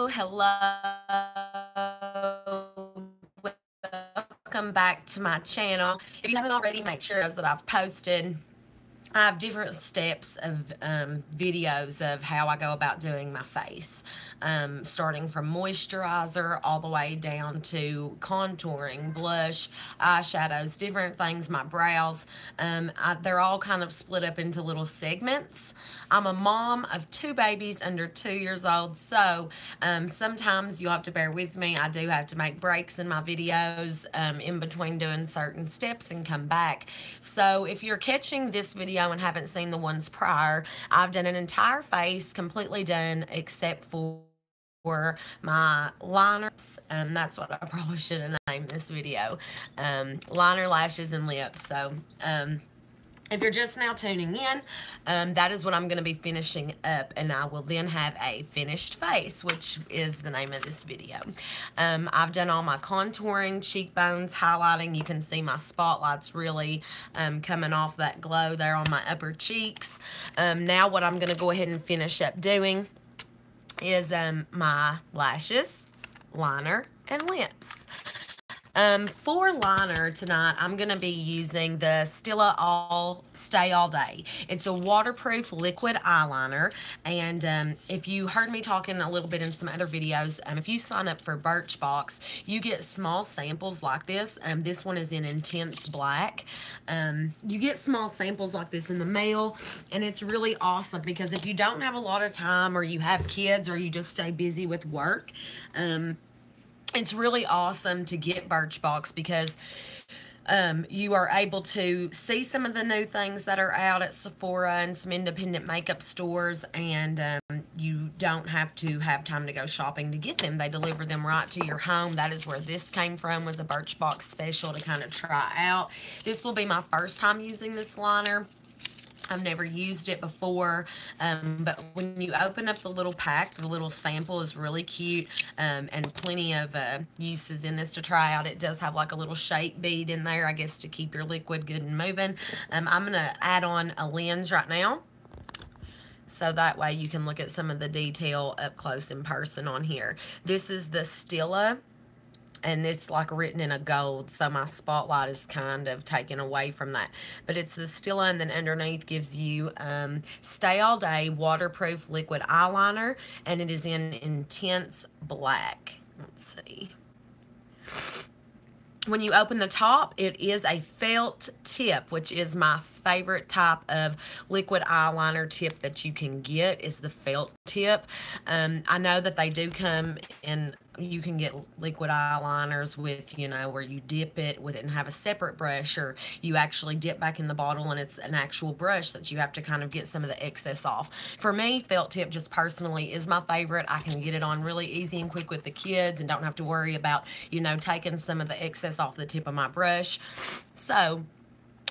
Welcome back to my channel. If you haven't already, make sure that I've posted. I have different steps of videos of how I go about doing my face, starting from moisturizer all the way down to contouring, blush, eyeshadows, different things, my brows. They're all kind of split up into little segments. I'm a mom of 2 babies under 2 years old, so sometimes you'll have to bear with me. I do have to make breaks in my videos in between doing certain steps and come back. So if you're catching this video and haven't seen the ones prior, I've done an entire face completely done except for my liners. That's what I probably should have named this video. Liner, lashes, and lips. So if you're just now tuning in, that is what I'm going to be finishing up, and I will then have a finished face, which is the name of this video. I've done all my contouring, cheekbones, highlighting. You can see my spotlights really coming off that glow there on my upper cheeks. Now what I'm going to go ahead and finish up doing is my lashes, liner, and lips. For liner tonight, I'm going to be using the Stila Stay All Day. It's a waterproof liquid eyeliner, and if you heard me talking a little bit in some other videos, if you sign up for Birchbox, you get small samples like this. This one is in Intense Black. You get small samples like this in the mail, and it's really awesome because if you don't have a lot of time, or you have kids, or you just stay busy with work, it's really awesome to get Birchbox because you are able to see some of the new things that are out at Sephora and some independent makeup stores, and you don't have to have time to go shopping to get them. They deliver them right to your home. That is where this came from, was a Birchbox special to kind of try out. This will be my first time using this liner. I've never used it before, but when you open up the little pack, the little sample is really cute, and plenty of uses in this to try out. It does have like a little shape bead in there, I guess, to keep your liquid good and moving. I'm going to add on a lens right now, so that way you can look at some of the detail up close in person on here. This is the Stila, and it's like written in a gold, so my spotlight is kind of taken away from that. But it's the Stila, and then underneath gives you Stay All Day waterproof liquid eyeliner, and it is in Intense Black. Let's see. When you open the top, it is a felt tip, which is my favorite type of liquid eyeliner tip that you can get, is the felt tip. I know that they do come in, you can get liquid eyeliners with, you know, where you dip it with it and have a separate brush, or you actually dip back in the bottle and it's an actual brush that you have to kind of get some of the excess off. For me, felt tip just personally is my favorite. I can get it on really easy and quick with the kids and don't have to worry about, you know, taking some of the excess off the tip of my brush. So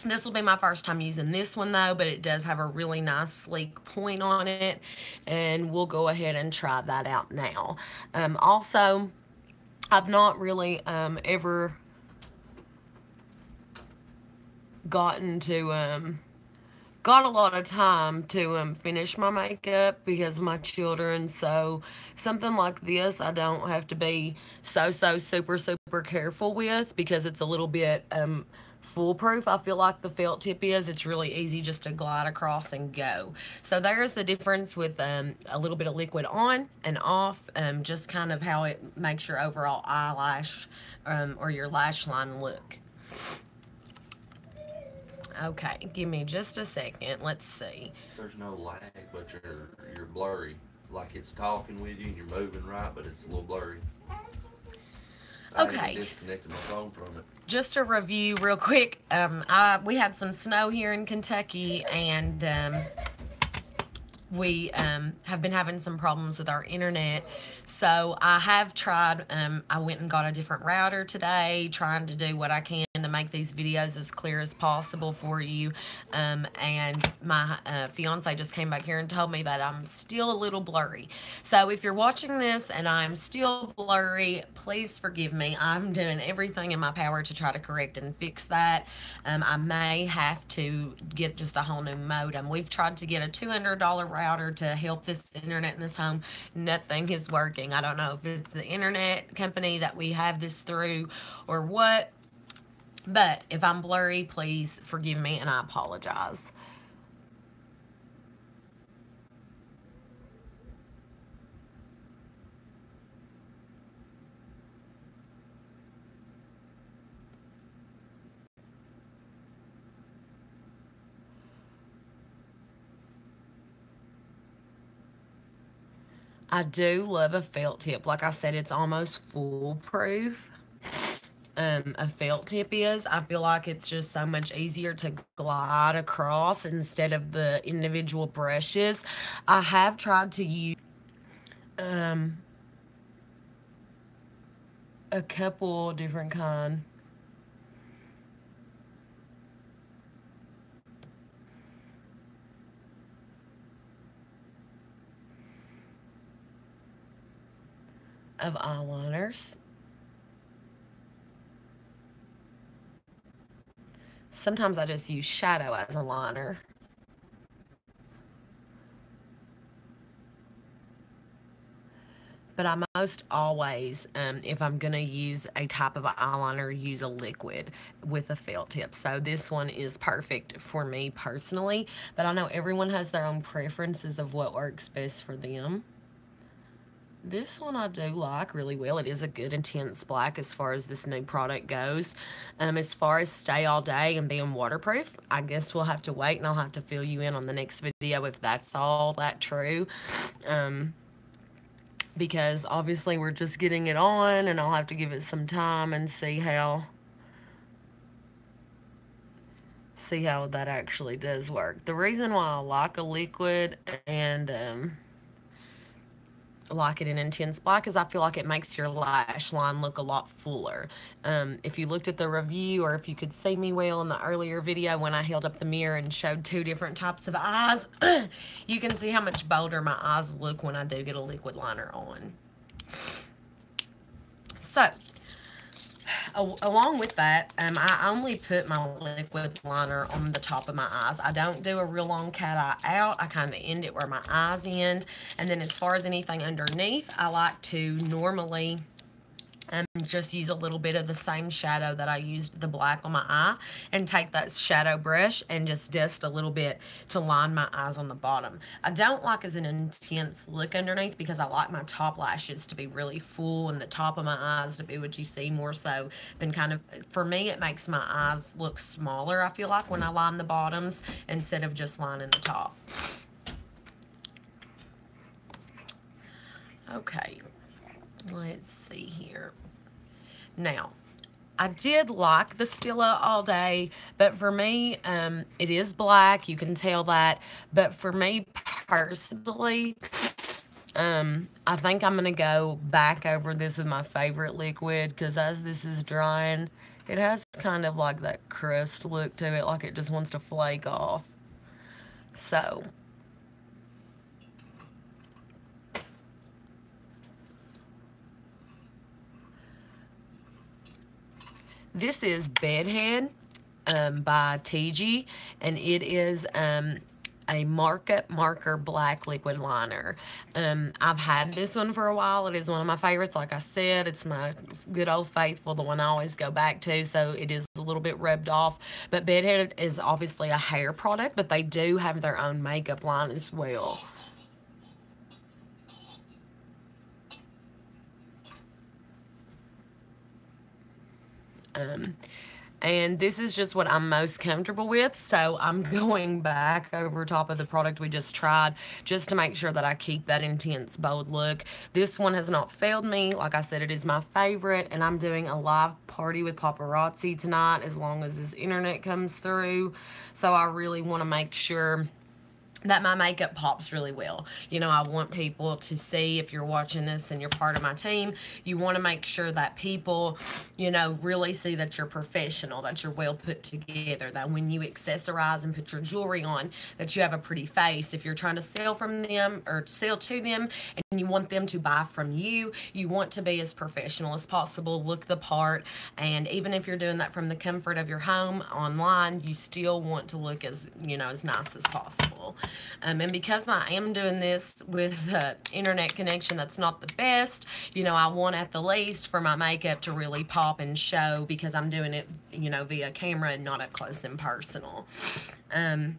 this will be my first time using this one though, but it does have a really nice sleek point on it, and we'll go ahead and try that out now. Also, I've not really ever gotten to got a lot of time to finish my makeup because of my children, so something like this I don't have to be so super careful with because it's a little bit foolproof. I feel like the felt tip is, it's really easy just to glide across and go. So there's the difference with a little bit of liquid on and off, just kind of how it makes your overall eyelash or your lash line look. Okay, give me just a second. Let's see. There's no lag, but you're blurry. Like it's talking with you and you're moving right, but it's a little blurry. Okay. I disconnected my phone from it. Just a review real quick. We had some snow here in Kentucky, and we have been having some problems with our internet. So I have tried, I went and got a different router today, trying to do what I can to to make these videos as clear as possible for you. And my fiance just came back here and told me that I'm still a little blurry. So if you're watching this and I'm still blurry, please forgive me. I'm doing everything in my power to try to correct and fix that. I may have to get just a whole new modem. We've tried to get a $200 router to help this internet in this home. Nothing is working. I don't know if it's the internet company that we have this through or what, but if I'm blurry, please forgive me and I apologize. I do love a felt tip. Like I said, it's almost foolproof. A felt tip is. I feel like it's just so much easier to glide across instead of the individual brushes. I have tried to use a couple different kind. Of eyeliners. Sometimes I just use shadow as a liner. But I most always, if I'm going to use a type of eyeliner, use a liquid with a felt tip. So this one is perfect for me personally. But I know everyone has their own preferences of what works best for them. This one I do like really well. It is a good intense black as far as this new product goes. As far as stay all day and being waterproof, I guess we'll have to wait and I'll have to fill you in on the next video if that's all that true. Because obviously we're just getting it on and I'll have to give it some time and see how that actually does work. The reason why I like a liquid and like it in intense black is I feel like it makes your lash line look a lot fuller. If you looked at the review, or if you could see me well in the earlier video when I held up the mirror and showed two different types of eyes, you can see how much bolder my eyes look when I do get a liquid liner on. So along with that, I only put my liquid liner on the top of my eyes. I don't do a real long cat eye out. I kind of end it where my eyes end. And then as far as anything underneath, I like to normally just use a little bit of the same shadow that I used the black on my eye and take that shadow brush and just dust a little bit to line my eyes on the bottom. I don't like as an intense look underneath because I like my top lashes to be really full and the top of my eyes to be what you see more so than kind of, for me, it makes my eyes look smaller, I feel like, when I line the bottoms instead of just lining the top. Okay. Let's see here. Now, I did like the Stila all day, but for me, it is black. You can tell that. But for me personally, I think I'm going to go back over this with my favorite liquid because as this is drying, it has kind of like that crust look to it, like it just wants to flake off. So this is Bedhead by TG, and it is a Market Marker Black Liquid Liner. I've had this one for a while. It is one of my favorites. Like I said, it's my good old faithful, the one I always go back to, so it is a little bit rubbed off. But Bedhead is obviously a hair product, but they do have their own makeup line as well. And this is just what I'm most comfortable with, so I'm going back over top of the product we just tried just to make sure that I keep that intense bold look. This one has not failed me. Like I said, it is my favorite, and I'm doing a live party with paparazzi tonight as long as this internet comes through, so I really want to make sure that my makeup pops really well. You know, I want people to see, if you're watching this and you're part of my team, you want to make sure that people, you know, really see that you're professional, that you're well put together, that when you accessorize and put your jewelry on, that you have a pretty face. If you're trying to sell from them or sell to them and you want them to buy from you, you want to be as professional as possible, look the part, and even if you're doing that from the comfort of your home online, you still want to look as, you know, as nice as possible. And because I am doing this with the internet connection that's not the best, you know, I want at the least for my makeup to really pop and show, because I'm doing it, you know, via camera and not up close and personal. And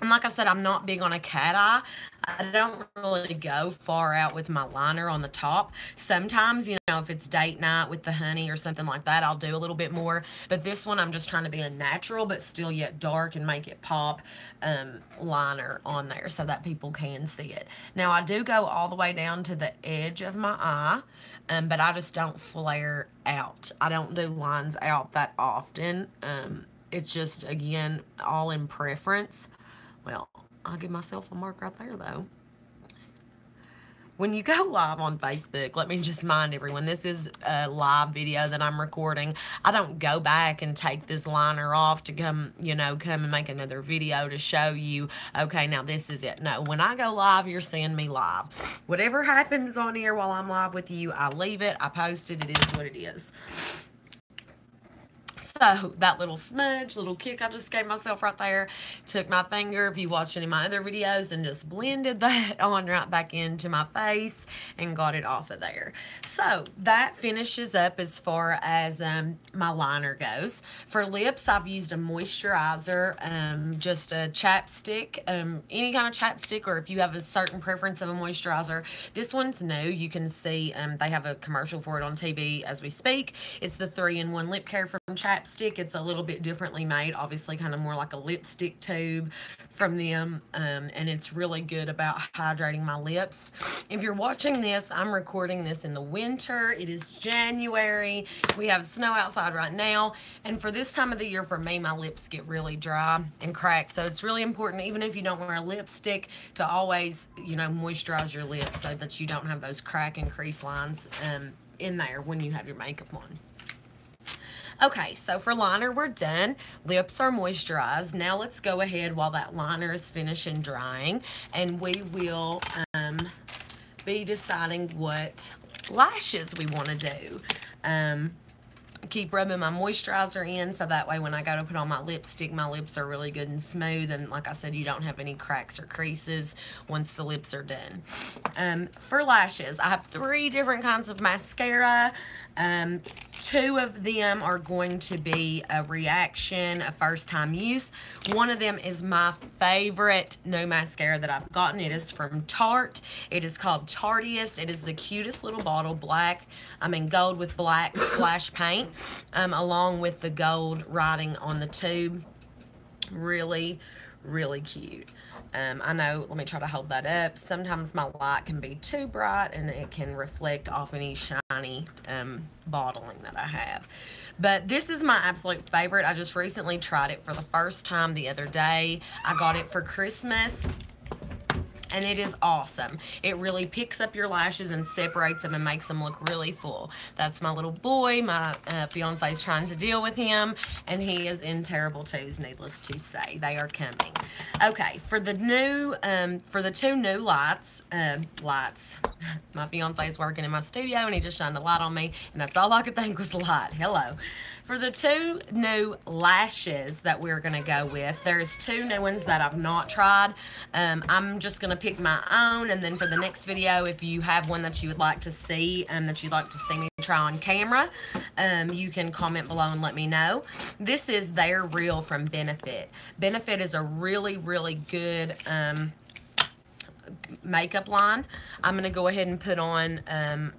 like I said, I'm not big on a cat eye. I don't really go far out with my liner on the top. Sometimes, you know, if it's date night with the honey or something like that, I'll do a little bit more. But this one, I'm just trying to be a natural but still yet dark and make it pop liner on there so that people can see it. Now, I do go all the way down to the edge of my eye, but I just don't flare out. I don't do lines out that often. It's just, again, all in preference. Well, I'll give myself a mark right there, though. When you go live on Facebook, let me just remind everyone, this is a live video that I'm recording. I don't go back and take this liner off to come, you know, come and make another video to show you, okay, now this is it. No, when I go live, you're seeing me live. Whatever happens on here while I'm live with you, I leave it, I post it, it is what it is. So that little smudge, little kick I just gave myself right there, took my finger, if you watch any of my other videos, and just blended that on right back into my face and got it off of there. So that finishes up as far as my liner goes. For lips, I've used a moisturizer, just a chapstick, any kind of chapstick, or if you have a certain preference of a moisturizer. This one's new. You can see they have a commercial for it on TV as we speak. It's the 3-in-1 lip care from Chapstick. It's a little bit differently made, obviously kind of more like a lipstick tube from them, and it's really good about hydrating my lips. If you're watching this, I'm recording this in the winter. It is January. We have snow outside right now, and for this time of the year, for me, my lips get really dry and cracked, so it's really important, even if you don't wear a lipstick, to always, you know, moisturize your lips so that you don't have those crack and crease lines in there when you have your makeup on. Okay, so for liner, we're done. Lips are moisturized. Now let's go ahead while that liner is finished and drying, and we will be deciding what lashes we want to do. Keep rubbing my moisturizer in so that way when I go to put on my lipstick, my lips are really good and smooth, and like I said, you don't have any cracks or creases once the lips are done. For lashes, I have 3 different kinds of mascara. 2 of them are going to be a reaction, a first time use. One of them is my favorite new mascara that I've gotten. It is from Tarte. It is called Tarteist. It is the cutest little bottle, gold with black splash paint, along with the gold writing on the tube. Really, really cute. I know, let me try to hold that up. Sometimes my light can be too bright and it can reflect off any shiny bottling that I have. But this is my absolute favorite. I just recently tried it for the first time the other day. I got it for Christmas, and it is awesome. It really picks up your lashes and separates them and makes them look really full. That's my little boy. My fiance is trying to deal with him, and he is in terrible twos, needless to say. They are coming. Okay, for the new, for the 2 new lights, my fiance is working in my studio, and he just shined a light on me, and that's all I could think was light. Hello. For the 2 new lashes that we're going to go with, there's 2 new ones that I've not tried. I'm just going to pick my own, and then for the next video, if you have one that you would like to see, that you'd like to see me try on camera, you can comment below and let me know. This is They're Real from Benefit. Benefit is a really, really good makeup line. I'm going to go ahead and put on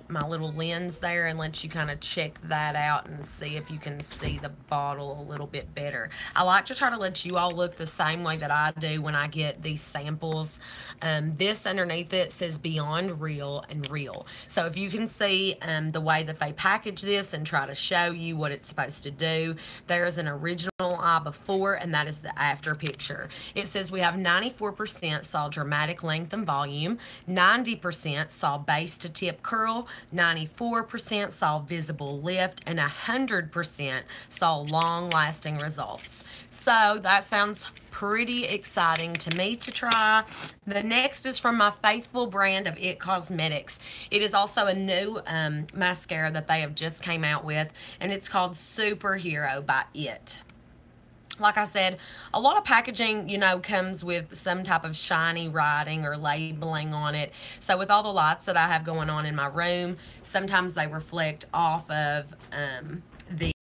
my little lens there and let you kind of check that out and see if you can see the bottle a little bit better. I like to try to let you all look the same way that I do when I get these samples. This underneath it says Beyond Real and Real. So if you can see the way that they package this and try to show you what it's supposed to do, there is an original eye before, and that is the after picture. It says we have 94% saw dramatic length and volume, 90% saw base to tip curl, 94% saw visible lift, and 100% saw long lasting results. So that sounds pretty exciting to me to try. The next is from my faithful brand of IT Cosmetics. It is also a new mascara that they have just came out with, and it's called Superhero by IT. Like I said, a lot of packaging, you know, comes with some type of shiny writing or labeling on it. So with all the lights that I have going on in my room, sometimes they reflect off of the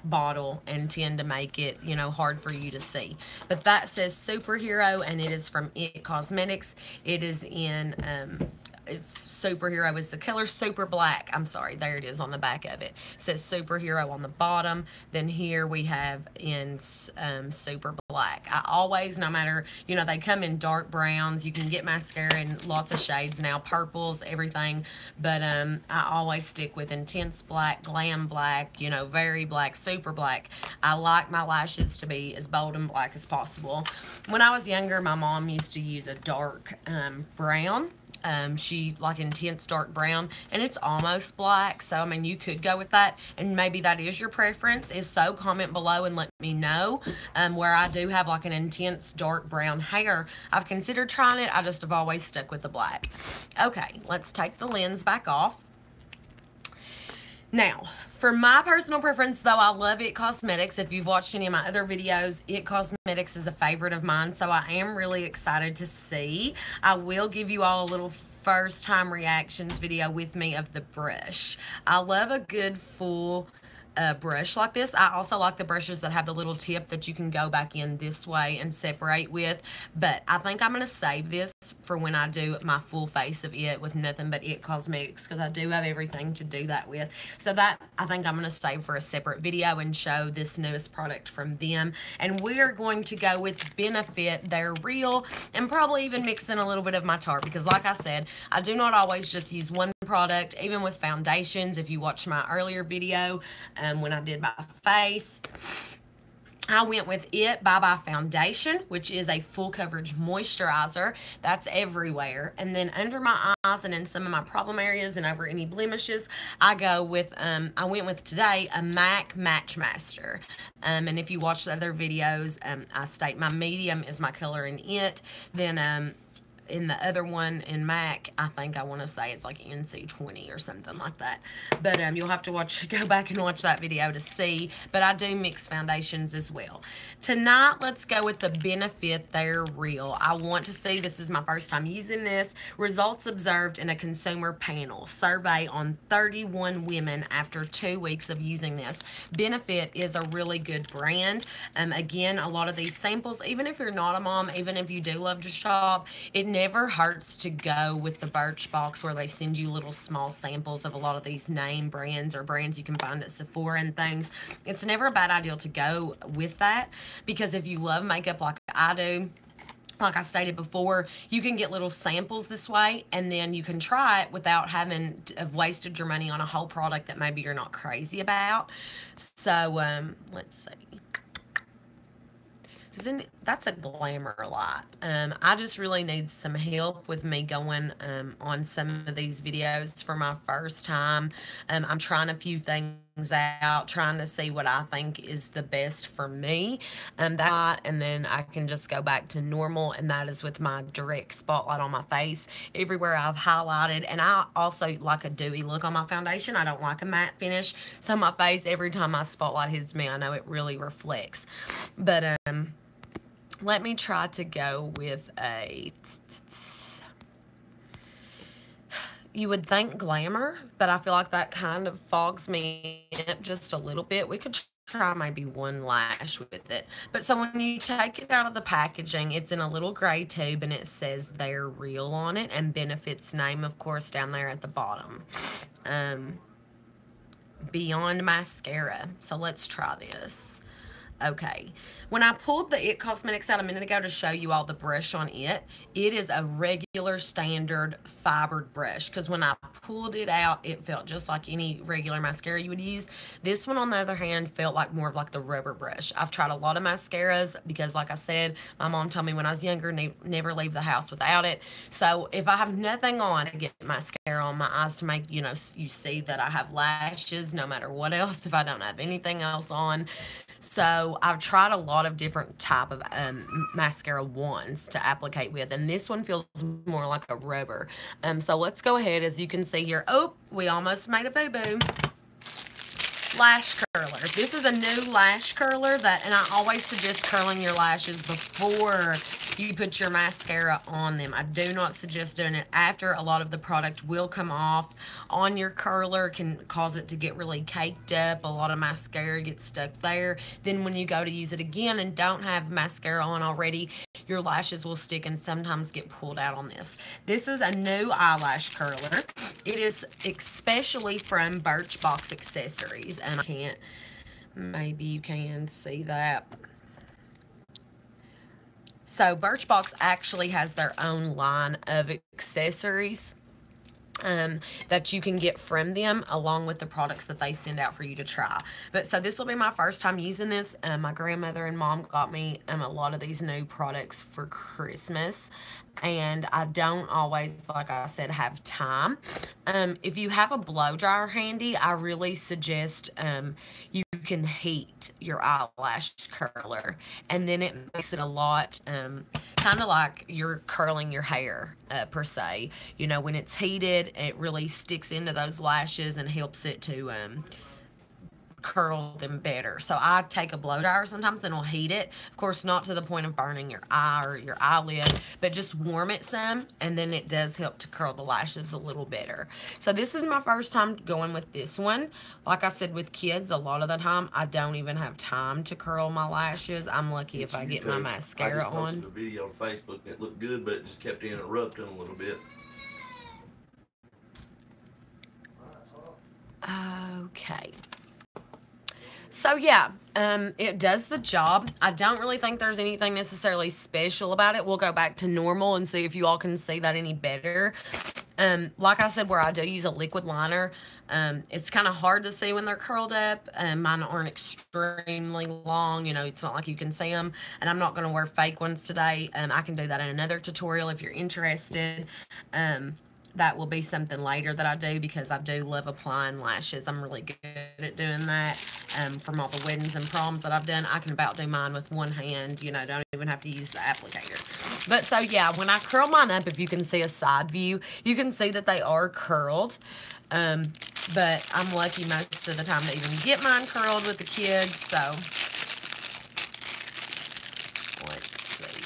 bottle and tend to make it, you know, hard for you to see. But that says Superhero, and it is from IT Cosmetics. It is in it's Superhero is the color Super Black. I'm sorry, there it is on the back of it. It says Superhero on the bottom. Then here we have in Super Black. I always, no matter, you know, they come in dark browns. You can get mascara in lots of shades now, purples, everything. But I always stick with Intense Black, Glam Black, you know, Very Black, Super Black. I like my lashes to be as bold and black as possible. When I was younger, my mom used to use a dark brown. She like intense dark brown, and it's almost black. So I mean, you could go with that, and maybe that is your preference. If so, comment below and let me know. Where I do have like an intense dark brown hair, I've considered trying it. I just have always stuck with the black. Okay, let's take the lens back off. Now, for my personal preference, though, I love IT Cosmetics. If you've watched any of my other videos, IT Cosmetics is a favorite of mine, so I am really excited to see. I will give you all a little first time reactions video with me of the brush. I love a good full brush like this. I also like the brushes that have the little tip that you can go back in this way and separate with, but I think I'm going to save this for when I do my full face of it with nothing but IT Cosmetics, because I do have everything to do that with. So that I think I'm going to save for a separate video and show this newest product from them. And we're going to go with Benefit, their Real, and probably even mix in a little bit of my Tarte, because like I said, I do not always just use one product. Even with foundations, if you watched my earlier video when I did my face, I went with IT Bye Bye Foundation, which is a full coverage moisturizer that's everywhere. And then under my eyes and in some of my problem areas and over any blemishes, I go with, I went with today a MAC Match Master. And if you watch the other videos, I state my medium is my color in IT. Then in the other one in MAC, I think I want to say it's like NC20 or something like that. But you'll have to go back and watch that video to see. But I do mix foundations as well. Tonight, let's go with the Benefit, their Real. I want to see, this is my first time using this, results observed in a consumer panel survey on 31 women after 2 weeks of using this. Benefit is a really good brand. Again, a lot of these samples, even if you're not a mom, even if you do love to shop, it never hurts to go with the Birchbox, where they send you little small samples of a lot of these name brands or brands you can find at Sephora and things. It's never a bad idea to go with that, because if you love makeup like I do, like I stated before, you can get little samples this way, and then you can try it without having to have wasted your money on a whole product that maybe you're not crazy about. So let's see. That's a Glamour light. I just really need some help with me going on some of these videos for my first time. I'm trying a few things out, trying to see what I think is the best for me. And then I can just go back to normal, and that is with my direct spotlight on my face everywhere I've highlighted. And I also like a dewy look on my foundation. I don't like a matte finish. So my face, every time my spotlight hits me, I know it really reflects. But let me try to go with a, you would think Glamour, but I feel like that kind of fogs me up just a little bit. We could try maybe one lash with it. But so when you take it out of the packaging, it's in a little gray tube and it says They're Real on it, and Benefit's name, of course, down there at the bottom. Beyond Mascara. So let's try this. Okay, when I pulled the It Cosmetics out a minute ago to show you all the brush on it, it is a regular standard fibered brush, because when I pulled it out, it felt just like any regular mascara you would use. This one, on the other hand, felt like more of like the rubber brush. I've tried a lot of mascaras because, like I said, my mom told me when I was younger, never leave the house without it. So if I have nothing on, I get mascara on my eyes to make, you see that I have lashes no matter what else, if I don't have anything else on. So I've tried a lot of different type of mascara wands to applicate with, and this one feels more like a rubber. So let's go ahead. As you can see here, oh, we almost made a boo-boo. Lash curler. This is a new lash curler and I always suggest curling your lashes before you put your mascara on them. I do not suggest doing it after. A lot of the product will come off on your curler, can cause it to get really caked up. A lot of mascara gets stuck there. Then when you go to use it again and don't have mascara on already, your lashes will stick and sometimes get pulled out on this. This is a new eyelash curler. It is especially from Birchbox Accessories, and I can't, maybe you can see that. So Birchbox actually has their own line of accessories that you can get from them, along with the products that they send out for you to try. But so this will be my first time using this. My grandmother and mom got me a lot of these new products for Christmas, and I don't always, like I said, have time. If you have a blow dryer handy, I really suggest you can heat your eyelash curler, and then it makes it a lot kind of like you're curling your hair per se. When it's heated, it really sticks into those lashes and helps it to curl them better. So I take a blow dryer sometimes and I'll heat it. Of course, not to the point of burning your eye or your eyelid, but just warm it some, and then it does help to curl the lashes a little better. So this is my first time going with this one. Like I said, with kids, a lot of the time I don't even have time to curl my lashes. I'm lucky if I get my mascara on. I just posted a video on Facebook and it looked good, but it just kept interrupting a little bit. Okay. So yeah, it does the job. I don't really think there's anything necessarily special about it. We'll go back to normal and see if you all can see that any better. Like I said, where I do use a liquid liner, it's kind of hard to see when they're curled up. Mine aren't extremely long, it's not like you can see them, and I'm not going to wear fake ones today. I can do that in another tutorial if you're interested. That will be something later that I do, because I do love applying lashes. I'm really good at doing that. From all the weddings and proms that I've done, I can about do mine with one hand, don't even have to use the applicator. But so yeah, when I curl mine up, if you can see a side view, you can see that they are curled. But I'm lucky most of the time to even get mine curled with the kids, so let's see.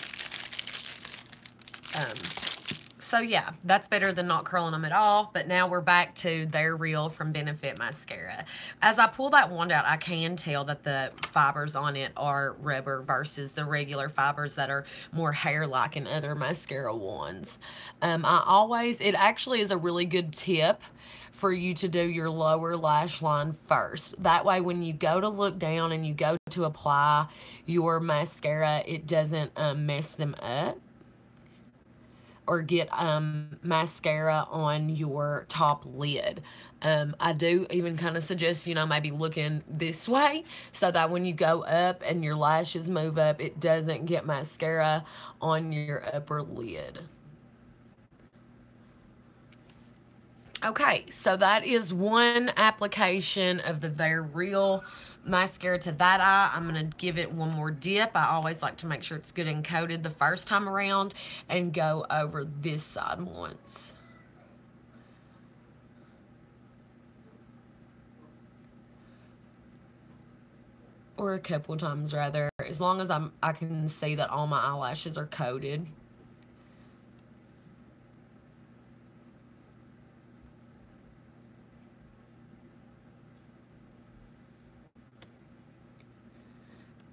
So yeah, that's better than not curling them at all. But now we're back to They're Real from Benefit Mascara. As I pull that wand out, I can tell that the fibers on it are rubber versus the regular fibers that are more hair-like in other mascara wands. It actually is a really good tip for you to do your lower lash line first. That way, when you go to look down and you go to apply your mascara, it doesn't mess them up or get mascara on your top lid. I do even kind of suggest, maybe looking this way so that when you go up and your lashes move up, it doesn't get mascara on your upper lid. Okay, so that is one application of the They're Real mascara to that eye. I'm going to give it one more dip. I always like to make sure it's good and coated the first time around and go over this side once. Or a couple of times rather, as long as I can see that all my eyelashes are coated.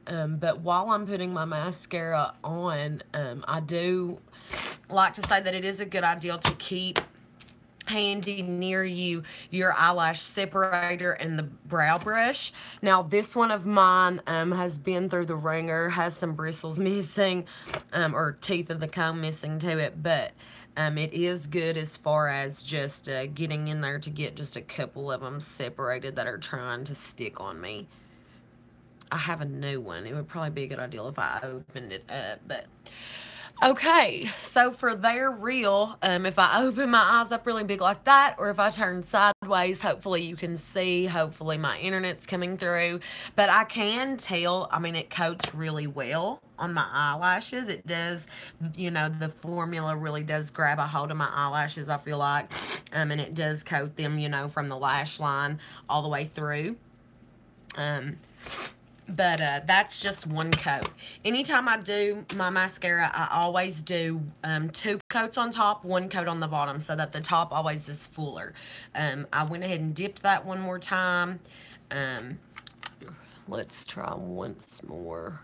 But while I'm putting my mascara on, I do like to say that it is a good idea to keep handy near you your eyelash separator and the brow brush. Now this one of mine has been through the ringer, has some bristles missing, or teeth of the comb missing to it, but it is good as far as just getting in there to get just a couple of them separated that are trying to stick on me. I have a new one. It would probably be a good idea if I opened it up, but okay, so for their reel, if I open my eyes up really big like that, or if I turn sideways, hopefully you can see, hopefully my internet's coming through, but I can tell, I mean, it coats really well on my eyelashes. It does, you know, the formula really does grab a hold of my eyelashes, I feel like, and it does coat them, you know, from the lash line all the way through. But that's just one coat. Anytime I do my mascara, I always do 2 coats on top, 1 coat on the bottom, so that the top always is fuller. I went ahead and dipped that one more time. Let's try once more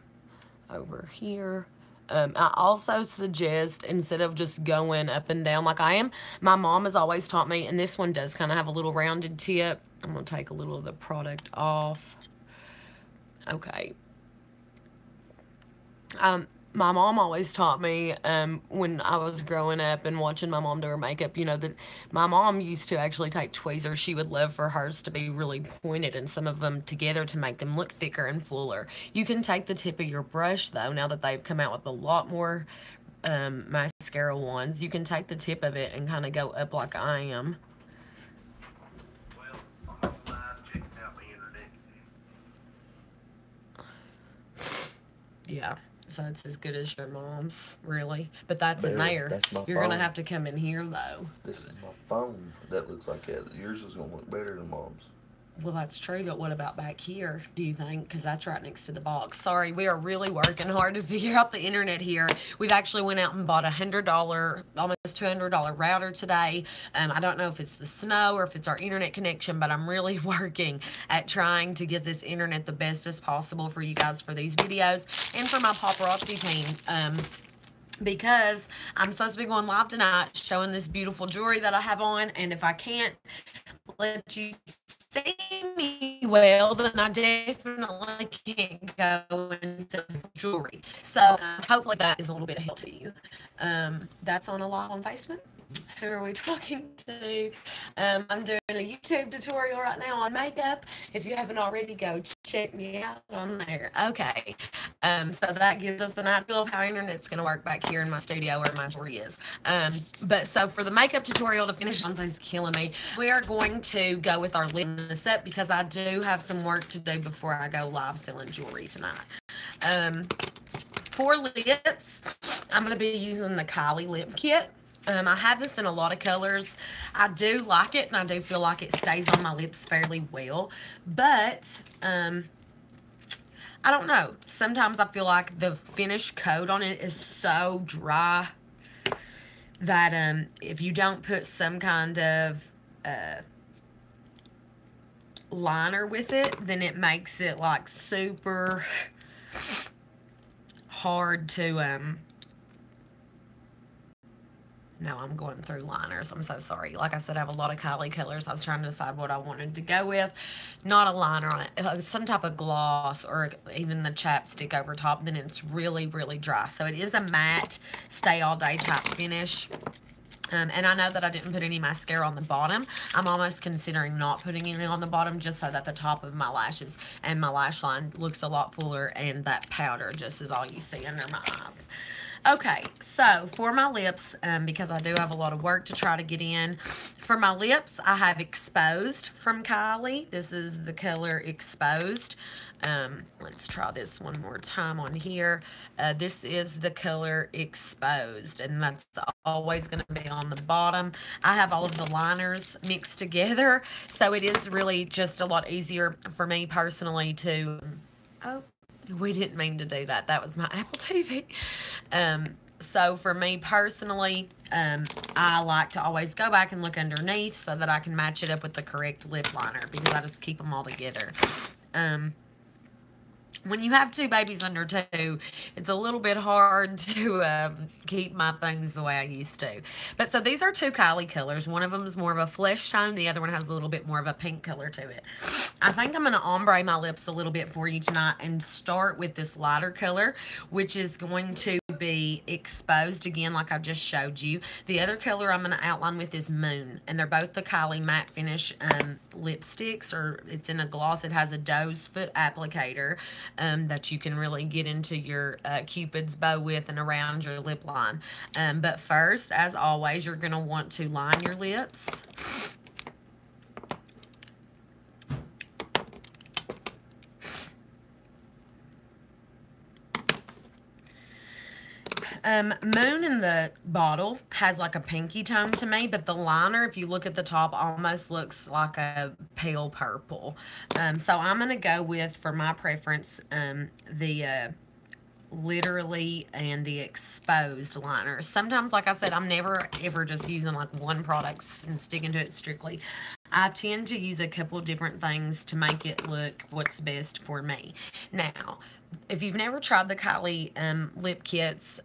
over here. I also suggest, instead of just going up and down like I am, my mom has always taught me, and this one does kind of have a little rounded tip. I'm going to take a little of the product off. Okay. My mom always taught me, when I was growing up and watching my mom do her makeup, you know, that my mom used to actually take tweezers. She would love for hers to be really pointed and some of them together to make them look thicker and fuller. You can take the tip of your brush, though, now that they've come out with a lot more mascara ones. You can take the tip of it and kind of go up like I am. Yeah, so it's as good as your mom's, really. But that's in there. That's my You're going to phone. have to come in here, though. This is my phone that looks like it. Yours is going to look better than mom's. Well, that's true, but what about back here, do you think? Because that's right next to the box. Sorry, we are really working hard to figure out the internet here. We've actually went out and bought a $100, almost $200 router today. I don't know if it's the snow or if it's our internet connection, but I'm really working at trying to get this internet the best as possible for you guys for these videos and for my paparazzi team. Because I'm supposed to be going live tonight showing this beautiful jewelry that I have on, and if I can't let you see me well, then I definitely can't go into jewelry. So hopefully that is a little bit of help to you. That's on a live on Facebook. Who are we talking to? I'm doing a YouTube tutorial right now on makeup. If you haven't already, go check me out on there. Okay. So that gives us an idea of how internet's going to work back here in my studio where my jewelry is. But so for the makeup tutorial to finish, Bonsai's killing me. We are going to go with our lip in the set because I do have some work to do before I go live selling jewelry tonight. For lips, I'm going to be using the Kylie lip kit. I have this in a lot of colors. I do like it, and I do feel like it stays on my lips fairly well. But, I don't know. Sometimes I feel like the finish coat on it is so dry that if you don't put some kind of liner with it, then it makes it like super hard to... No, I'm going through liners. I'm so sorry. Like I said, I have a lot of Kylie colors. I was trying to decide what I wanted to go with. Not a liner on it. Some type of gloss or even the chapstick over top. Then it's really, really dry. So it is a matte, stay all day type finish. And I know that I didn't put any mascara on the bottom. I'm almost considering not putting any on the bottom just so that the top of my lashes and my lash line looks a lot fuller and that powder just is all you see under my eyes. Okay, so for my lips, because I do have a lot of work to try to get in, for my lips, I have Exposed from Kylie. This is the color Exposed. Let's try this one more time on here. This is the color Exposed, and that's always going to be on the bottom. I have all of the liners mixed together, so it is really just a lot easier for me personally to... Oh. We didn't mean to do that. That was my Apple TV. So for me personally, I like to always go back and look underneath so that I can match it up with the correct lip liner because I just keep them all together. when you have two babies under two, it's a little bit hard to keep my things the way I used to. But so these are two Kylie colors. One of them is more of a flesh tone. The other one has a little bit more of a pink color to it. I think I'm going to ombre my lips a little bit for you tonight and start with this lighter color, which is going to be Exposed again, like I just showed you. The other color I'm going to outline with is Moon, and they're both the Kylie matte finish lipsticks, or it's in a gloss. It has a doe's foot applicator that you can really get into your Cupid's bow with and around your lip line. But first, as always, you're going to want to line your lips. Moon in the bottle has like a pinky tone to me, but the liner, if you look at the top, almost looks like a pale purple. So I'm going to go with, for my preference, the Literally and the Exposed liner. Sometimes, like I said, I'm never ever just using like one product and sticking to it strictly. I tend to use a couple different things to make it look what's best for me. Now, if you've never tried the Kylie lip kits,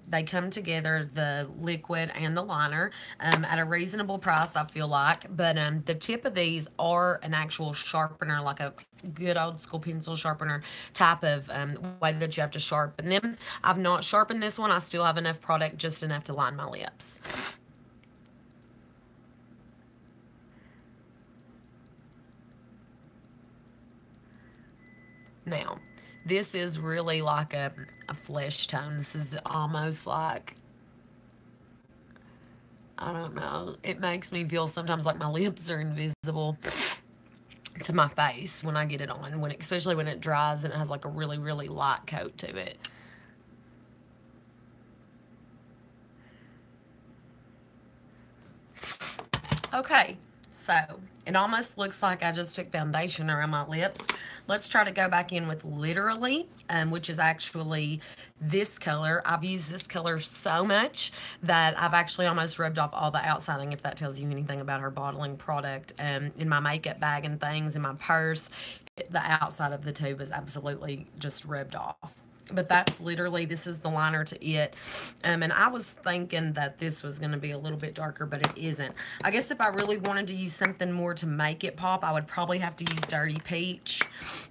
they come together, the liquid and the liner, at a reasonable price, I feel like. But the tip of these are an actual sharpener, like a good old school pencil sharpener type of way that you have to sharpen them. I've not sharpened this one. I still have enough product, just enough to line my lips. Now, this is really like a flesh tone. This is almost like, I don't know, it makes me feel sometimes like my lips are invisible to my face when I get it on, especially when it dries and it has like a really, really light coat to it. Okay, so it almost looks like I just took foundation around my lips. Let's try to go back in with Literally, which is actually this color. I've used this color so much that I've actually almost rubbed off all the outsiding, if that tells you anything about her bottling product. In my makeup bag and things, in my purse, the outside of the tube is absolutely just rubbed off. But that's Literally, this is the liner to it. And I was thinking that this was going to be a little bit darker, but it isn't. I guess if I really wanted to use something more to make it pop, I would probably have to use Dirty Peach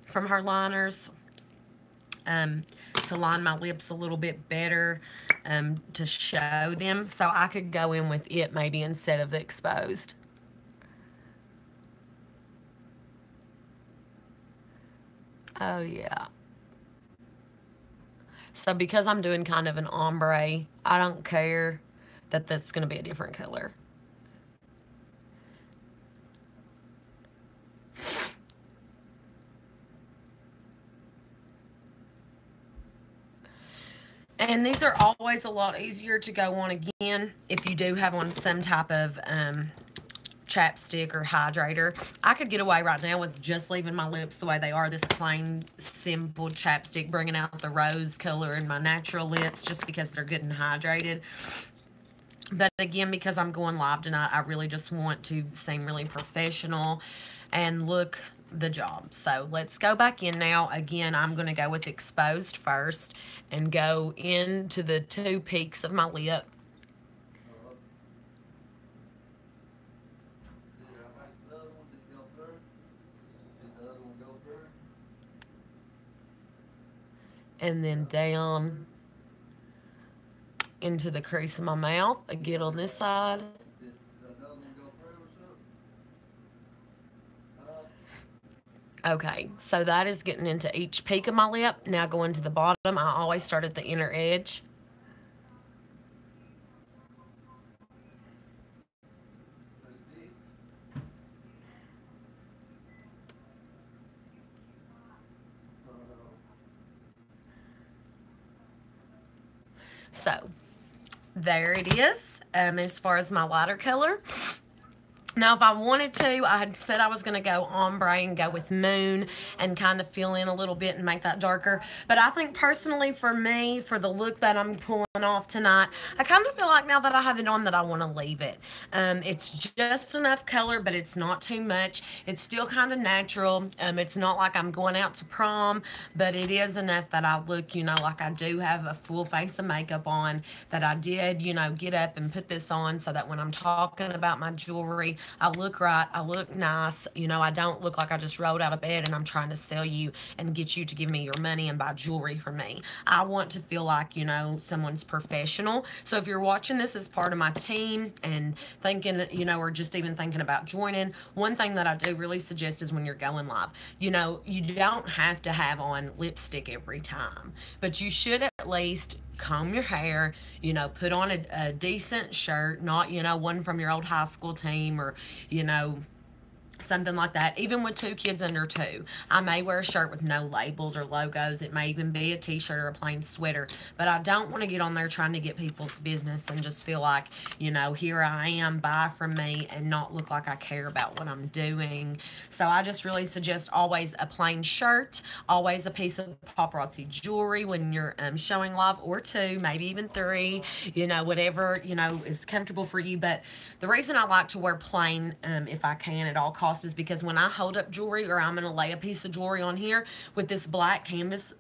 from her liners to line my lips a little bit better, to show them. So I could go in with it maybe instead of the Exposed. Oh, yeah. So because I'm doing kind of an ombre, I don't care that that's going to be a different color. And these are always a lot easier to go on again if you do have on some type of chapstick or hydrator. I could get away right now with just leaving my lips the way they are, this plain, simple chapstick, bringing out the rose color in my natural lips just because they're good and hydrated. But again, because I'm going live tonight, I really just want to seem really professional and look the job. So let's go back in now. Again, I'm going to go with Exposed first and go into the two peaks of my lip. And then down into the crease of my mouth. Again on this side. Okay, so that is getting into each peak of my lip. Now going to the bottom. I always start at the inner edge. So, there it is, as far as my lighter color. Now, if I wanted to, I had said I was going to go ombre and go with moon and kind of fill in a little bit and make that darker. But I think personally for me, for the look that I'm pulling off tonight, I kind of feel like now that I have it on that I want to leave it. It's just enough color, but it's not too much. It's still kind of natural. It's not like I'm going out to prom, but it is enough that I look, like I do have a full face of makeup on, that I did, get up and put this on so that when I'm talking about my jewelry, I look right, I look nice, I don't look like I just rolled out of bed and I'm trying to sell you and get you to give me your money and buy jewelry for me. I want to feel like, someone's professional. So if you're watching this as part of my team and thinking, or just even thinking about joining, one thing that I do really suggest is when you're going live, you don't have to have on lipstick every time, but you should at least comb your hair, put on a decent shirt, not, one from your old high school team or, something like that. Even with 2 kids under 2, I may wear a shirt with no labels or logos. It may even be a t-shirt or a plain sweater, but I don't want to get on there trying to get people's business and just feel like, here I am, buy from me, and not look like I care about what I'm doing. So I just really suggest always a plain shirt, always a piece of paparazzi jewelry when you're showing live, or 2, maybe even 3, whatever, is comfortable for you. But the reason I like to wear plain, if I can at all costs, is because when I hold up jewelry, or I'm going to lay a piece of jewelry on here with this black canvas,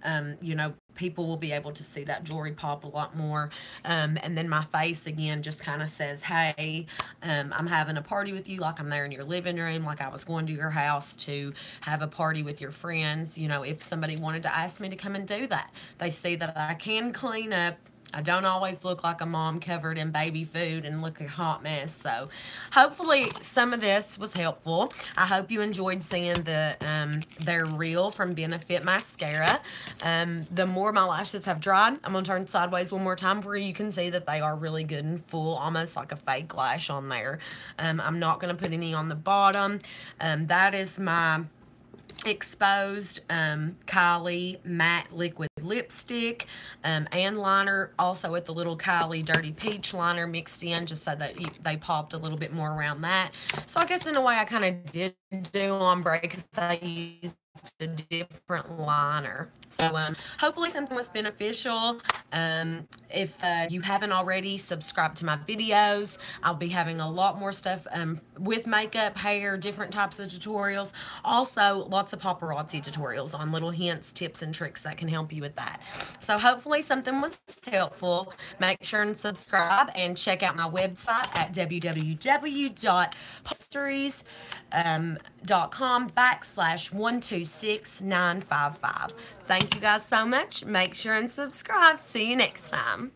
people will be able to see that jewelry pop a lot more. And then my face, again, just kind of says, hey, I'm having a party with you, like I'm there in your living room, like I was going to your house to have a party with your friends. If somebody wanted to ask me to come and do that, they see that I can clean up. I don't always look like a mom covered in baby food and look a hot mess. So hopefully some of this was helpful. I hope you enjoyed seeing their reel from Benefit Mascara. The more my lashes have dried, I'm going to turn sideways one more time where you can see that they are really good and full, almost like a fake lash on there. I'm not going to put any on the bottom. That is my exposed Kylie matte liquid lipstick and liner, also with the little Kylie dirty peach liner mixed in, just so that they popped a little bit more around that. So I guess in a way I kind of did do ombre because I used a different liner. So hopefully something was beneficial. If you haven't already, subscribe to my videos. I'll be having a lot more stuff with makeup, hair, different types of tutorials. Also, lots of paparazzi tutorials on little hints, tips, and tricks that can help you with that. So hopefully something was helpful. Make sure and subscribe and check out my website at www.papastories.com/126955. Thank you guys so much. Make sure and subscribe. See you next time.